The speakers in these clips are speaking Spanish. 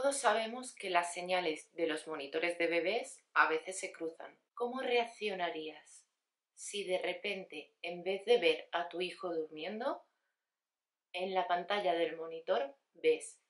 Todos sabemos que las señales de los monitores de bebés a veces se cruzan. ¿Cómo reaccionarías si de repente, en vez de ver a tu hijo durmiendo, en la pantalla del monitor ves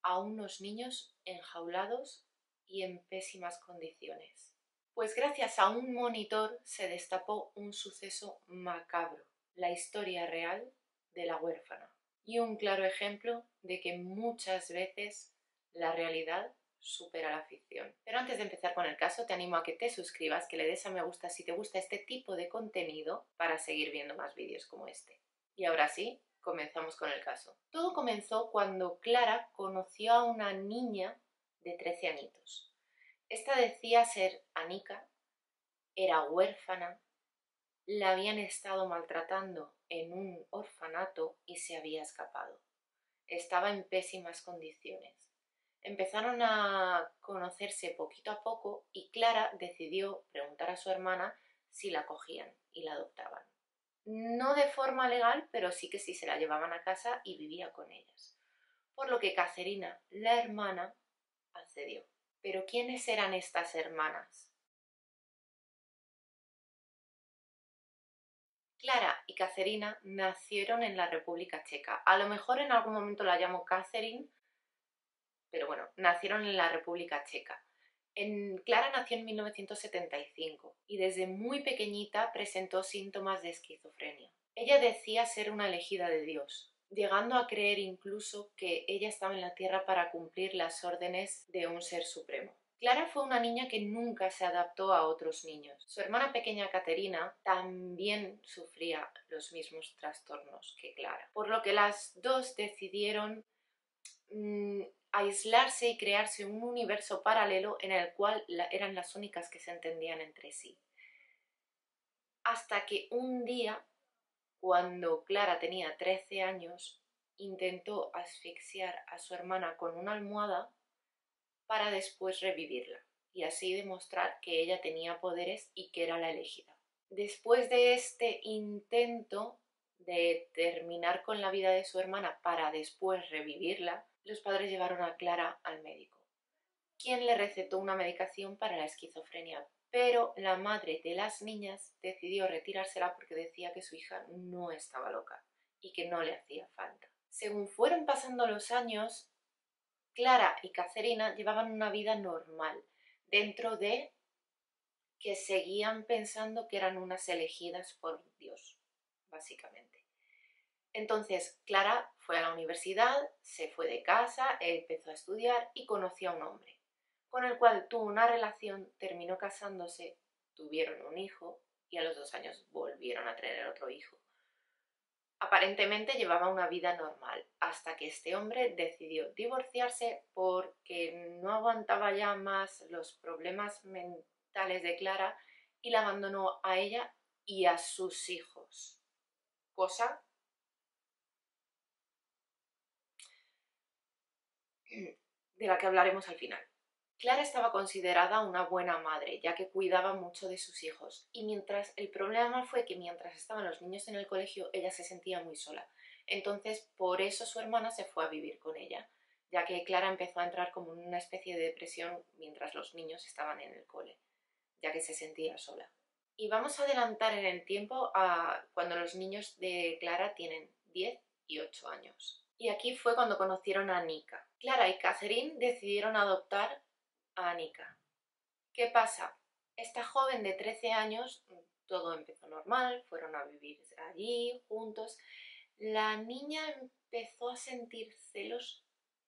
a unos niños enjaulados y en pésimas condiciones? Pues gracias a un monitor se destapó un suceso macabro, la historia real de la huérfana, y un claro ejemplo de que muchas veces la realidad supera la ficción. Pero antes de empezar con el caso, te animo a que te suscribas, que le des a me gusta si te gusta este tipo de contenido para seguir viendo más vídeos como este. Y ahora sí, comenzamos con el caso. Todo comenzó cuando Clara conoció a una niña de 13 añitos. Esta decía ser Anika, era huérfana, la habían estado maltratando en un orfanato y se había escapado. Estaba en pésimas condiciones. Empezaron a conocerse poquito a poco y Clara decidió preguntar a su hermana si la cogían y la adoptaban. No de forma legal, pero sí que sí se la llevaban a casa y vivía con ellas. Por lo que Caterina, la hermana, accedió. ¿Pero quiénes eran estas hermanas? Clara y Caterina nacieron en la República Checa. A lo mejor en algún momento la llamo Catherine, pero bueno, nacieron en la República Checa. Clara nació en 1975 y desde muy pequeñita presentó síntomas de esquizofrenia. Ella decía ser una elegida de Dios, llegando a creer incluso que ella estaba en la tierra para cumplir las órdenes de un ser supremo. Clara fue una niña que nunca se adaptó a otros niños. Su hermana pequeña Caterina también sufría los mismos trastornos que Clara, por lo que las dos decidieron aislarse y crearse un universo paralelo en el cual eran las únicas que se entendían entre sí. Hasta que un día, cuando Clara tenía 13 años, intentó asfixiar a su hermana con una almohada para después revivirla y así demostrar que ella tenía poderes y que era la elegida. Después de este intento de terminar con la vida de su hermana para después revivirla, los padres llevaron a Clara al médico, quien le recetó una medicación para la esquizofrenia, pero la madre de las niñas decidió retirársela porque decía que su hija no estaba loca y que no le hacía falta. Según fueron pasando los años, Clara y Caterina llevaban una vida normal, dentro de que seguían pensando que eran unas elegidas por Dios, básicamente. Entonces, Clara fue a la universidad, se fue de casa, empezó a estudiar y conoció a un hombre, con el cual tuvo una relación, terminó casándose, tuvieron un hijo y a los 2 años volvieron a tener otro hijo. Aparentemente llevaba una vida normal, hasta que este hombre decidió divorciarse porque no aguantaba ya más los problemas mentales de Clara y la abandonó a ella y a sus hijos, cosa de la que hablaremos al final. Clara estaba considerada una buena madre, ya que cuidaba mucho de sus hijos, y el problema fue que mientras estaban los niños en el colegio, ella se sentía muy sola. Entonces, por eso su hermana se fue a vivir con ella, ya que Clara empezó a entrar como en una especie de depresión mientras los niños estaban en el cole, ya que se sentía sola. Y vamos a adelantar en el tiempo a cuando los niños de Clara tienen 10 y 8 años. Y aquí fue cuando conocieron a Anika. Clara y Catherine decidieron adoptar a Anika. ¿Qué pasa? Esta joven de 13 años, todo empezó normal, fueron a vivir allí juntos. La niña empezó a sentir celos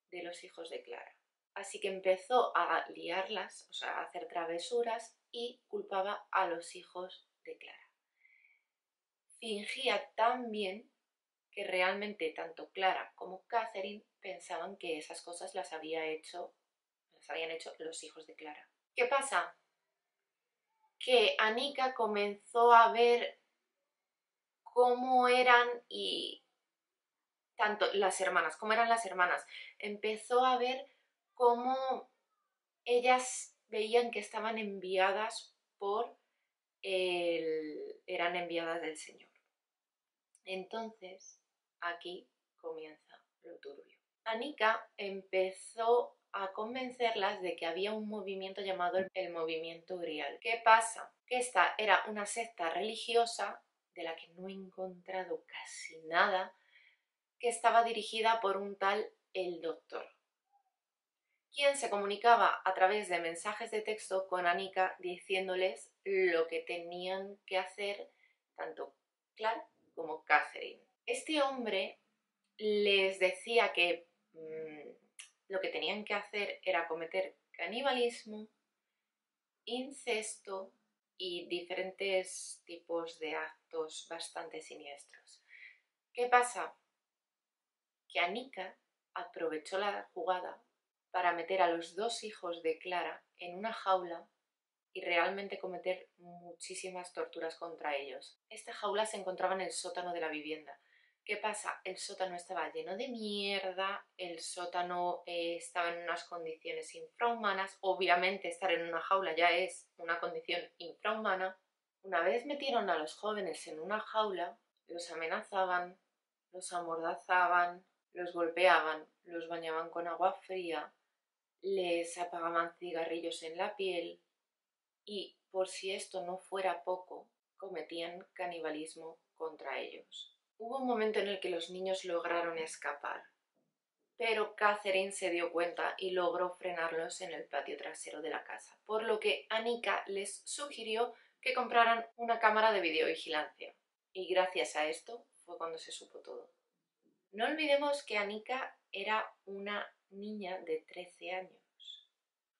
de los hijos de Clara. Así que empezó a liarlas, o sea, a hacer travesuras y culpaba a los hijos de Clara. Fingía tan bien que realmente tanto Clara como Catherine pensaban que esas cosas las habían hecho los hijos de Clara. ¿Qué pasa? Que Anika comenzó a ver cómo eran cómo eran las hermanas. Empezó a ver cómo ellas veían que estaban enviadas eran enviadas del Señor. Entonces, aquí comienza lo turbio. Anika empezó a convencerlas de que había un movimiento llamado el movimiento Grial. ¿Qué pasa? Que esta era una secta religiosa de la que no he encontrado casi nada, que estaba dirigida por un tal El Doctor, quien se comunicaba a través de mensajes de texto con Annika diciéndoles lo que tenían que hacer tanto Clark como Catherine. Este hombre les decía que lo que tenían que hacer era cometer canibalismo, incesto y diferentes tipos de actos bastante siniestros. ¿Qué pasa? Que Annika aprovechó la jugada para meter a los dos hijos de Clara en una jaula y realmente cometer muchísimas torturas contra ellos. Esta jaula se encontraba en el sótano de la vivienda. ¿Qué pasa? El sótano estaba lleno de mierda, el sótano estaba en unas condiciones infrahumanas. Obviamente estar en una jaula ya es una condición infrahumana. Una vez metieron a los jóvenes en una jaula, los amenazaban, los amordazaban, los golpeaban, los bañaban con agua fría, les apagaban cigarrillos en la piel y, por si esto no fuera poco, cometían canibalismo contra ellos. Hubo un momento en el que los niños lograron escapar, pero Catherine se dio cuenta y logró frenarlos en el patio trasero de la casa, por lo que Annika les sugirió que compraran una cámara de videovigilancia. Y gracias a esto fue cuando se supo todo. No olvidemos que Annika era una niña de 13 años.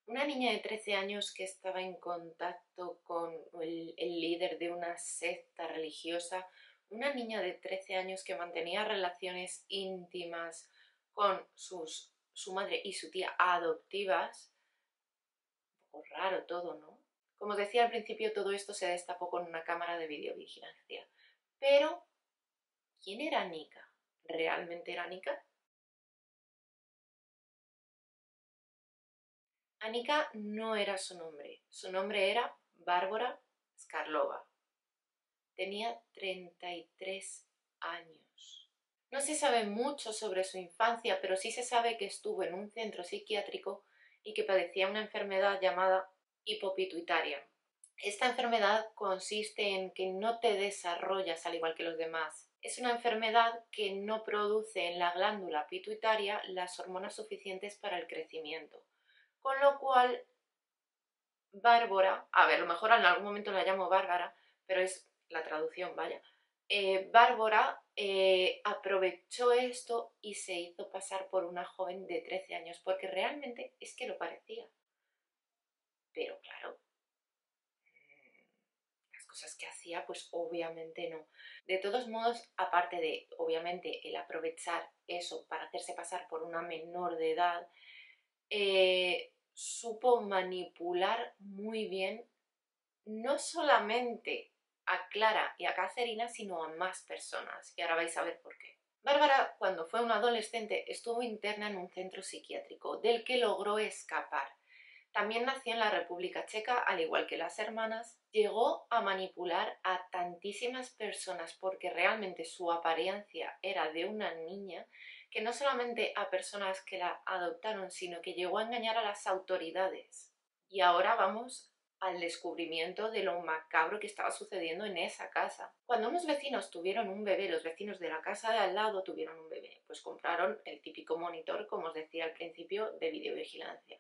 Una niña de 13 años que estaba en contacto con el líder de una secta religiosa. Una niña de 13 años que mantenía relaciones íntimas con su madre y su tía adoptivas. Un poco raro todo, ¿no? Como os decía al principio, todo esto se destapó con una cámara de videovigilancia. Pero, ¿quién era Annika? ¿Realmente era Annika? Annika no era su nombre era Bárbara Skarlova. Tenía 33 años. No se sabe mucho sobre su infancia, pero sí se sabe que estuvo en un centro psiquiátrico y que padecía una enfermedad llamada hipopituitaria. Esta enfermedad consiste en que no te desarrollas al igual que los demás. Es una enfermedad que no produce en la glándula pituitaria las hormonas suficientes para el crecimiento. Con lo cual, Bárbara, a ver, a lo mejor en algún momento la llamo Bárbara, pero es la traducción, vaya. Bárbara aprovechó esto y se hizo pasar por una joven de 13 años, porque realmente es que lo parecía. Pero claro, las cosas que hacía, pues obviamente no. De todos modos, aparte de, obviamente, el aprovechar eso para hacerse pasar por una menor de edad, supo manipular muy bien no solamente a Clara y a Caterina, sino a más personas. Y ahora vais a ver por qué. Bárbara, cuando fue una adolescente, estuvo interna en un centro psiquiátrico, del que logró escapar. También nació en la República Checa, al igual que las hermanas. Llegó a manipular a tantísimas personas porque realmente su apariencia era de una niña, que no solamente a personas que la adoptaron, sino que llegó a engañar a las autoridades. Y ahora vamos al descubrimiento de lo macabro que estaba sucediendo en esa casa. Cuando unos vecinos tuvieron un bebé, los vecinos de la casa de al lado tuvieron un bebé, pues compraron el típico monitor, como os decía al principio, de videovigilancia.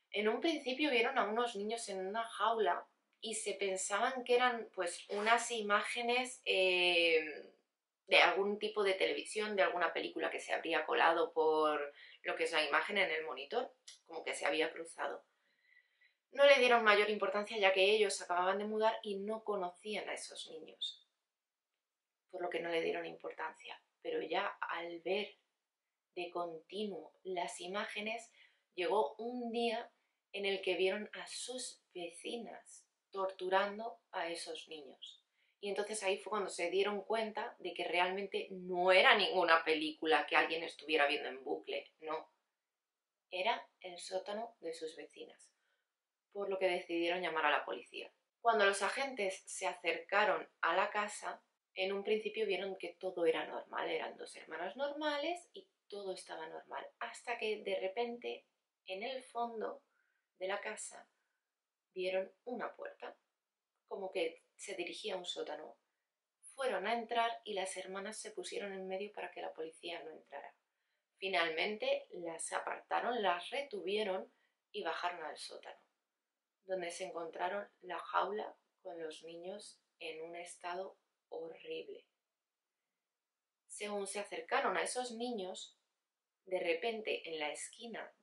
En un principio vieron a unos niños en una jaula y se pensaban que eran pues unas imágenes de algún tipo de televisión, de alguna película que se habría colado por lo que es la imagen en el monitor, como que se había cruzado. No le dieron mayor importancia ya que ellos acababan de mudar y no conocían a esos niños, por lo que no le dieron importancia. Pero ya al ver de continuo las imágenes, llegó un día en el que vieron a sus vecinas torturando a esos niños. Y entonces ahí fue cuando se dieron cuenta de que realmente no era ninguna película que alguien estuviera viendo en bucle, no. Era el sótano de sus vecinas, por lo que decidieron llamar a la policía. Cuando los agentes se acercaron a la casa, en un principio vieron que todo era normal, eran dos hermanos normales y todo estaba normal, hasta que de repente En el fondo de la casa vieron una puerta, como que se dirigía a un sótano. Fueron a entrar y las hermanas se pusieron en medio para que la policía no entrara. Finalmente las apartaron, las retuvieron y bajaron al sótano, donde se encontraron la jaula con los niños en un estado horrible. Según se acercaron a esos niños, de repente en la esquina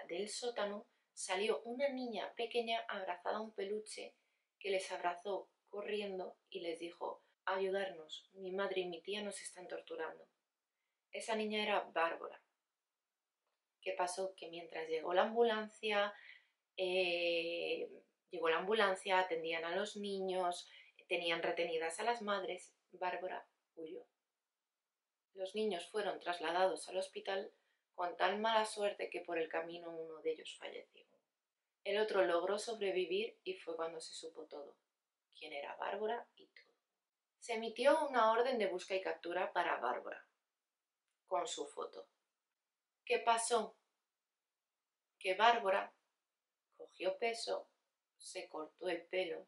del sótano salió una niña pequeña abrazada a un peluche que les abrazó corriendo y les dijo: ayudarnos, mi madre y mi tía nos están torturando. Esa niña era Bárbara. ¿Qué pasó? Que mientras llegó la ambulancia, atendían a los niños, tenían retenidas a las madres, Bárbara huyó. Los niños fueron trasladados al hospital con tan mala suerte que por el camino uno de ellos falleció. El otro logró sobrevivir y fue cuando se supo todo, quién era Bárbara y todo. Se emitió una orden de busca y captura para Bárbara, con su foto. ¿Qué pasó? Que Bárbara cogió peso, se cortó el pelo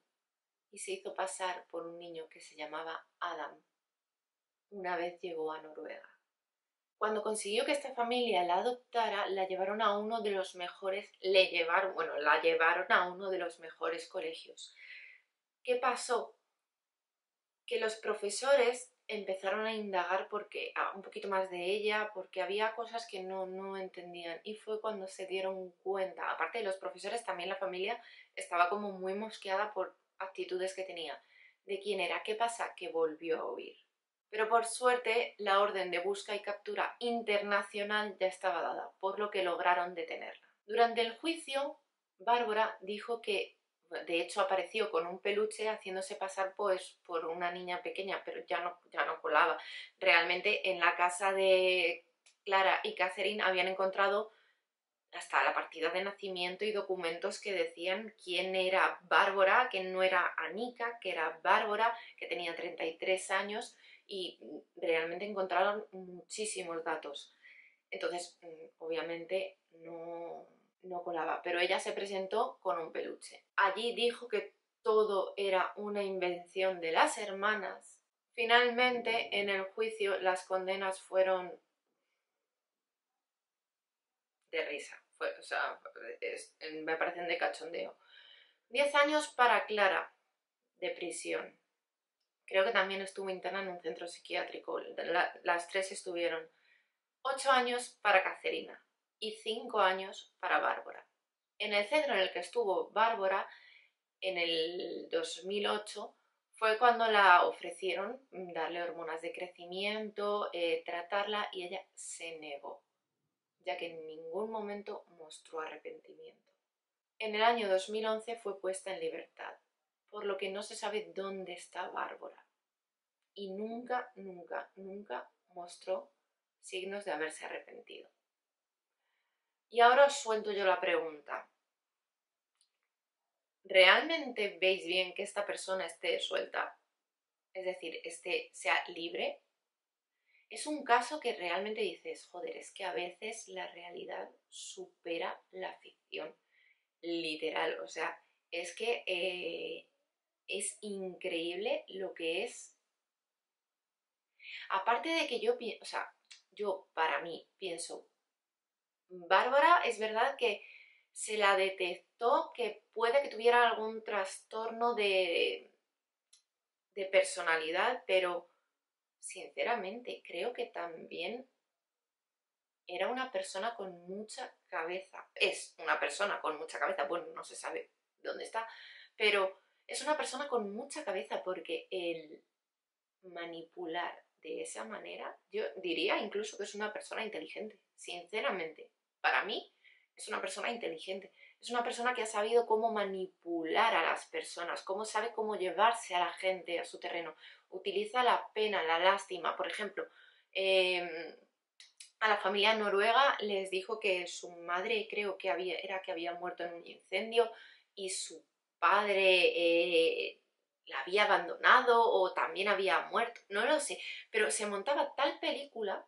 y se hizo pasar por un niño que se llamaba Adam. Una vez llegó a Noruega. Cuando consiguió que esta familia la adoptara, la llevaron a uno de los mejores, la llevaron a uno de los mejores colegios. ¿Qué pasó? Que los profesores empezaron a indagar un poquito más de ella, porque había cosas que no entendían, y fue cuando se dieron cuenta. Aparte de los profesores, también la familia estaba como muy mosqueada por actitudes que tenía. ¿De quién era? ¿Qué pasa? Que volvió a huir. Pero por suerte la orden de busca y captura internacional ya estaba dada, por lo que lograron detenerla. Durante el juicio, Bárbara dijo que, de hecho, apareció con un peluche haciéndose pasar pues por una niña pequeña, pero ya no colaba. Realmente en la casa de Clara y Catherine habían encontrado hasta la partida de nacimiento y documentos que decían quién era Bárbara, que no era Anika, que era Bárbara, que tenía 33 años, y realmente encontraron muchísimos datos. Entonces, obviamente no colaba, pero ella se presentó con un peluche. Allí dijo que todo era una invención de las hermanas. Finalmente, en el juicio, las condenas fueron de risa. Me parecen de cachondeo. 10 años para Clara, de prisión. Creo que también estuvo interna en un centro psiquiátrico. Las tres estuvieron. 8 años para Caterina y 5 años para Bárbara. En el centro en el que estuvo Bárbara, en el 2008, fue cuando la ofrecieron darle hormonas de crecimiento, tratarla, y ella se negó, ya que en ningún momento mostró arrepentimiento. En el año 2011 fue puesta en libertad, por lo que no se sabe dónde está Bárbara. Y nunca mostró signos de haberse arrepentido. Y ahora os suelto yo la pregunta. ¿Realmente veis bien que esta persona esté suelta? Es decir, sea libre. Es un caso que realmente dices, joder, es que a veces la realidad supera la ficción. Literal, o sea, es que es increíble lo que es. Aparte de que yo para mí pienso, Bárbara es verdad que se la detectó que puede que tuviera algún trastorno de personalidad, pero sinceramente creo que también era una persona con mucha cabeza. Es una persona con mucha cabeza, bueno, no se sabe dónde está, pero es una persona con mucha cabeza, porque el manipular de esa manera, yo diría incluso que es una persona inteligente, sinceramente. Para mí es una persona inteligente, es una persona que ha sabido cómo manipular a las personas, sabe cómo llevarse a la gente a su terreno. Utiliza la pena, la lástima. Por ejemplo, a la familia noruega les dijo que su madre creo que había muerto en un incendio y su padre la había abandonado o también había muerto, no lo sé, pero se montaba tal película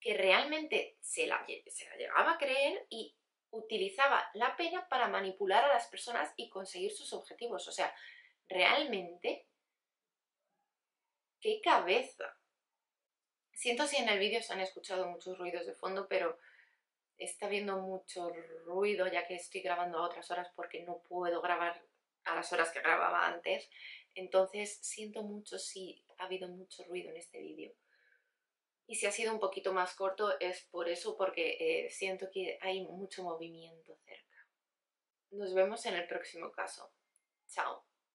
que realmente se la llegaba a creer, y utilizaba la pena para manipular a las personas y conseguir sus objetivos. O sea, realmente, ¡qué cabeza! Siento si en el vídeo se han escuchado muchos ruidos de fondo, pero está habiendo mucho ruido ya que estoy grabando a otras horas porque no puedo grabar a las horas que grababa antes. Entonces siento mucho si ha habido mucho ruido en este vídeo. Y si ha sido un poquito más corto es por eso, porque siento que hay mucho movimiento cerca. Nos vemos en el próximo caso. Chao.